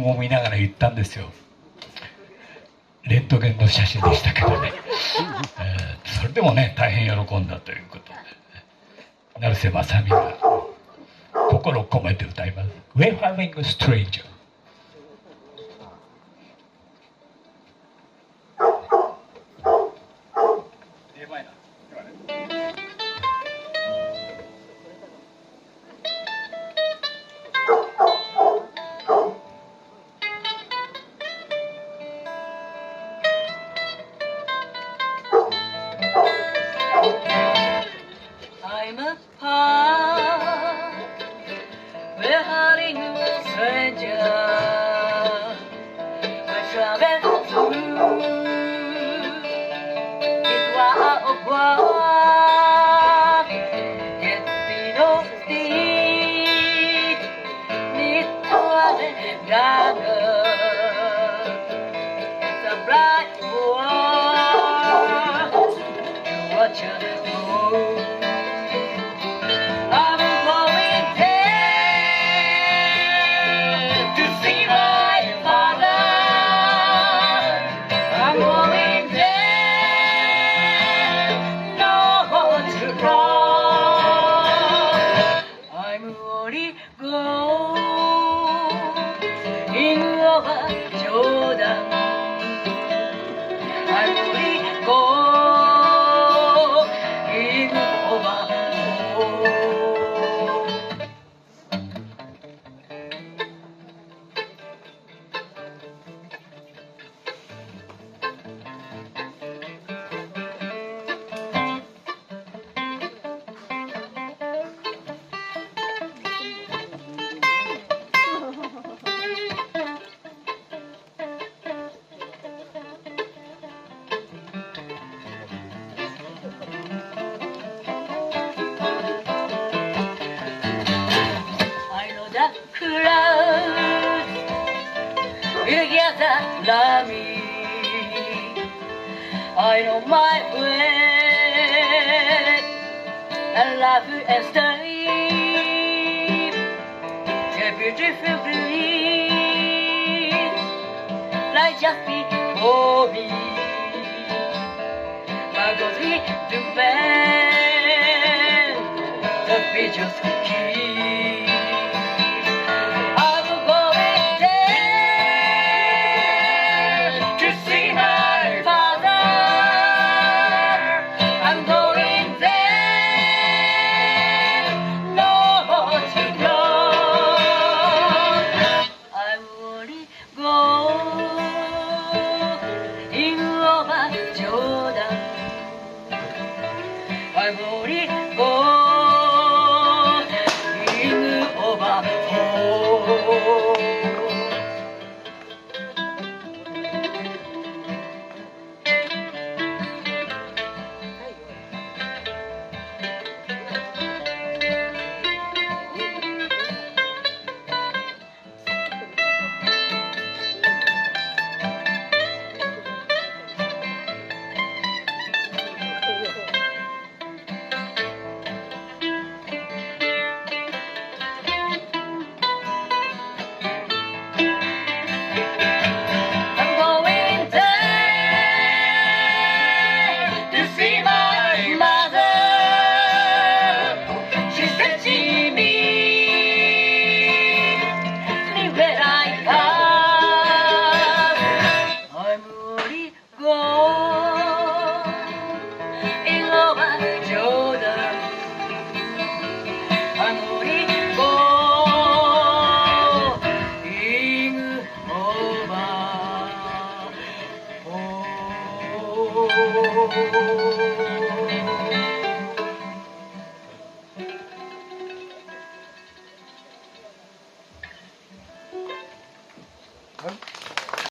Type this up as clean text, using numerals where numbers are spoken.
を見ながら言ったんですよ。レントゲンの写真でしたけどね、それでもね大変喜んだということで、成瀬正美が心を込めて歌います。Wayfaring Stranger。I'm a part, we're hiding a stranger, we're traveling through this wild world, yet we don't see this one another. It's a bright world to watch us move. Love me, I know my way, and love you and stay. A beautiful dream, like just before me. But goes to bed, the pictures.